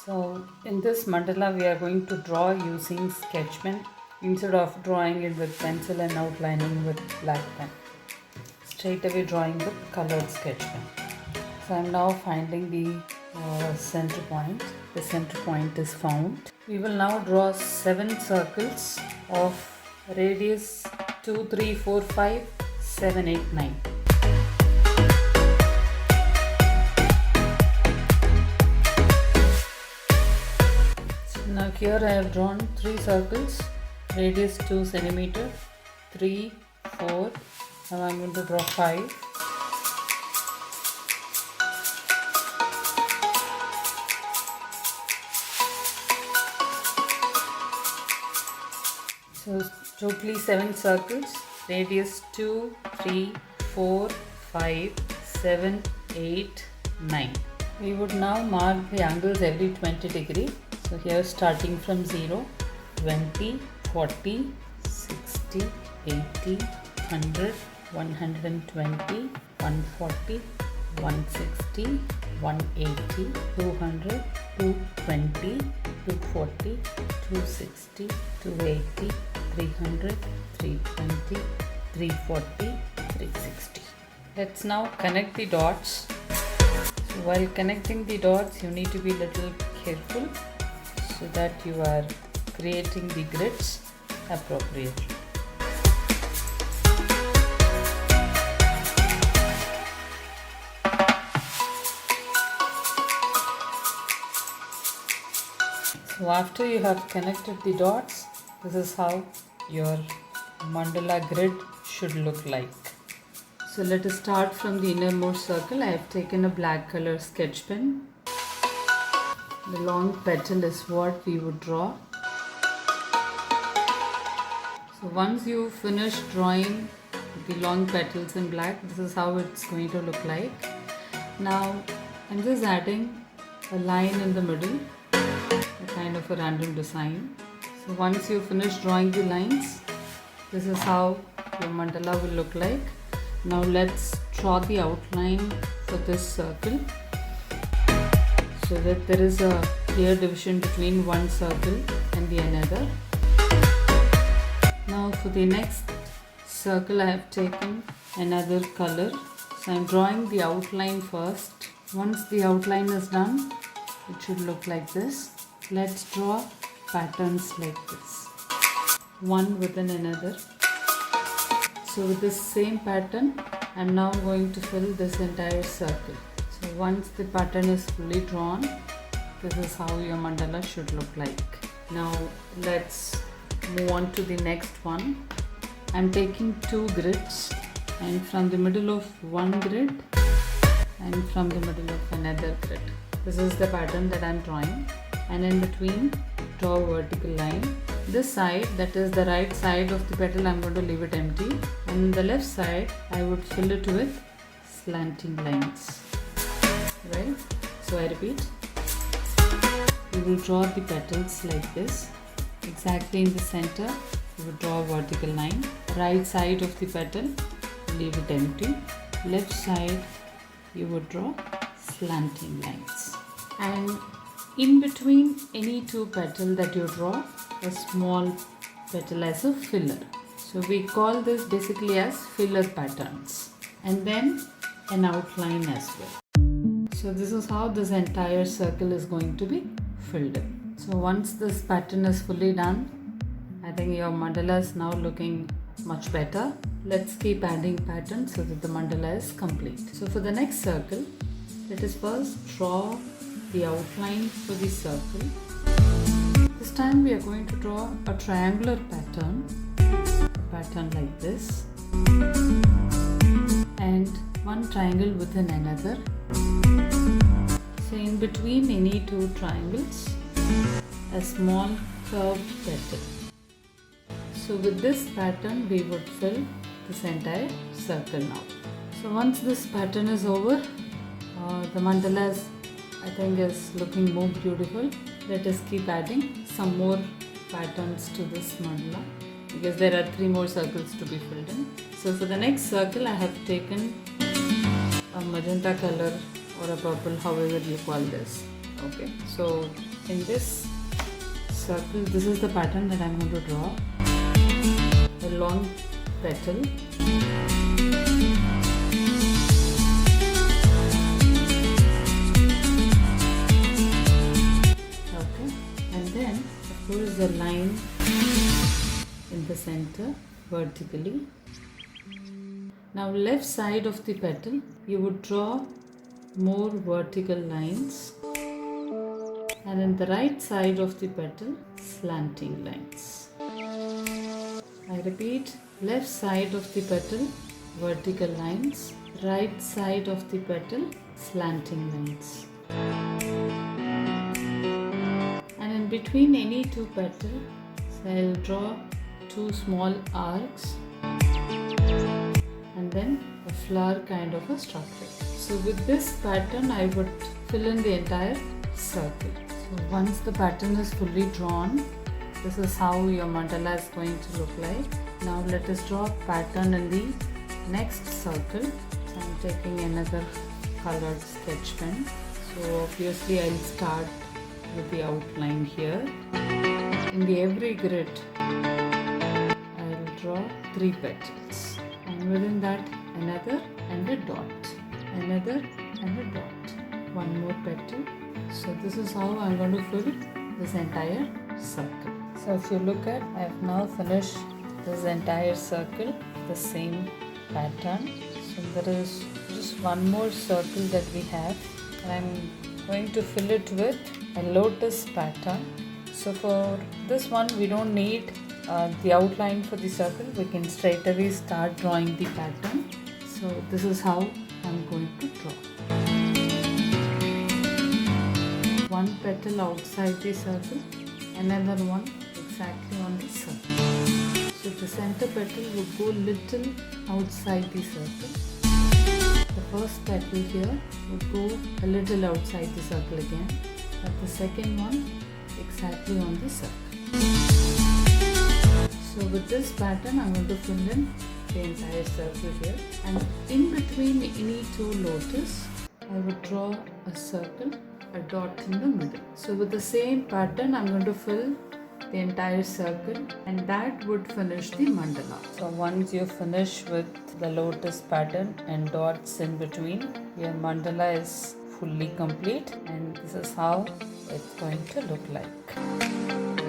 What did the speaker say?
So in this mandala we are going to draw using sketch pen instead of drawing it with pencil and outlining with black pen. Straight away drawing with colored sketch pen. So I am now finding the center point. The center point is found. We will now draw 7 circles of radius 2, 3, 4, 5, 7, 8, 9. Now here I have drawn 3 circles, radius 2 centimeter, 3, 4, now I am going to draw 5. So totally 7 circles, radius 2, 3, 4, 5, 7, 8, 9. We would now mark the angles every 20 degree. So here starting from 0, 20, 40, 60, 80, 100, 120, 140, 160, 180, 200, 220, 240, 260, 280, 300, 320, 340, 360. Let's now connect the dots. So while connecting the dots, you need to be a little careful so that you are creating the grids appropriately. So after you have connected the dots, this is how your mandala grid should look like. So let us start from the innermost circle. I have taken a black color sketch pen. The long petal is what we would draw. So once you finish drawing the long petals in black, this is how it's going to look like. Now I'm just adding a line in the middle, a kind of a random design. So once you finish drawing the lines, this is how your mandala will look like. Now let's draw the outline for this circle, so that there is a clear division between one circle and the another. Now for the next circle I have taken another color. So I am drawing the outline first. Once the outline is done, it should look like this. Let's draw patterns like this, one within another. So with this same pattern, I am now going to fill this entire circle. So once the pattern is fully drawn, this is how your mandala should look like. Now let's move on to the next one. I am taking 2 grids, and from the middle of one grid and from the middle of another grid. This is the pattern that I am drawing, and in between draw a vertical line. This side, that is the right side of the petal, I am going to leave it empty, and the left side I would fill it with slanting lines. Right? So I repeat, we will draw the petals like this. Exactly in the center, you would draw a vertical line. Right side of the petal, leave it empty. Left side, you would draw slanting lines. And in between any 2 petals that you draw, a small petal as a filler. So we call this basically as filler patterns. And then an outline as well. So this is how this entire circle is going to be filled in. So once this pattern is fully done, I think your mandala is now looking much better. Let's keep adding patterns so that the mandala is complete. So for the next circle, let us first draw the outline for the circle. This time we are going to draw a triangular pattern, a pattern like this, and one triangle within another. So in between any 2 triangles, a small curved petal. So with this pattern we would fill this entire circle now. So once this pattern is over, the mandala I think is looking more beautiful. Let us keep adding some more patterns to this mandala, because there are 3 more circles to be filled in. So for the next circle I have taken a magenta color or a purple, however you call this. Okay, so in this circle, this is the pattern that I'm going to draw. A long petal. Okay, and then of course the line in the center vertically. Now left side of the petal, you would draw more vertical lines, and in the right side of the petal, slanting lines. I repeat, left side of the petal, vertical lines, right side of the petal, slanting lines. And in between any two petals, I'll draw two small arcs and then a flower kind of a structure. So with this pattern, I would fill in the entire circle. So once the pattern is fully drawn, this is how your mandala is going to look like. Now let us draw a pattern in the next circle. So I'm taking another colored sketch pen. So obviously I'll start with the outline here. In the every grid, I'll draw 3 petals. And within that, another and a dot. Another and a dot. One more petal. So this is how I'm going to fill this entire circle. So if you look at, I have now finished this entire circle, the same pattern. So there is just one more circle that we have, and I'm going to fill it with a lotus pattern. So for this one, we don't need the outline for the circle. We can straight away start drawing the pattern. So this is how I'm going to draw. One petal outside the circle, another one exactly on the circle. So the center petal would go little outside the circle. The first petal here would go a little outside the circle again, but the second one exactly on the circle. So with this pattern, I'm going to fill in the entire circle here, and in between any two lotus, I would draw a circle, a dot in the middle. So with the same pattern, I'm going to fill the entire circle, and that would finish the mandala. So once you finish with the lotus pattern and dots in between, your mandala is fully complete, and this is how it's going to look like.